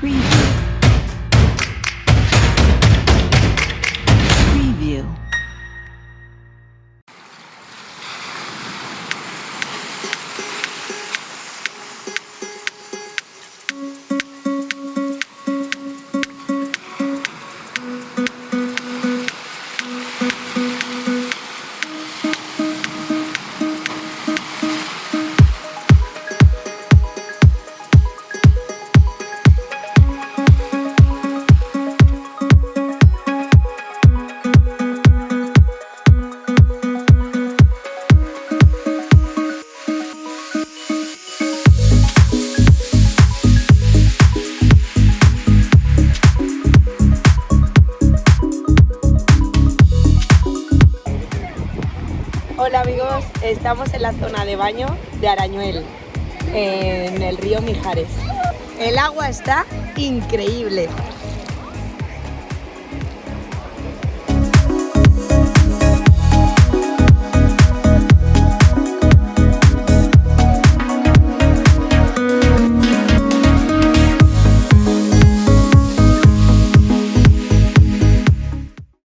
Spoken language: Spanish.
Preview. Preview. Hola amigos, estamos en la zona de baño de Arañuel, en el río Mijares. El agua está increíble.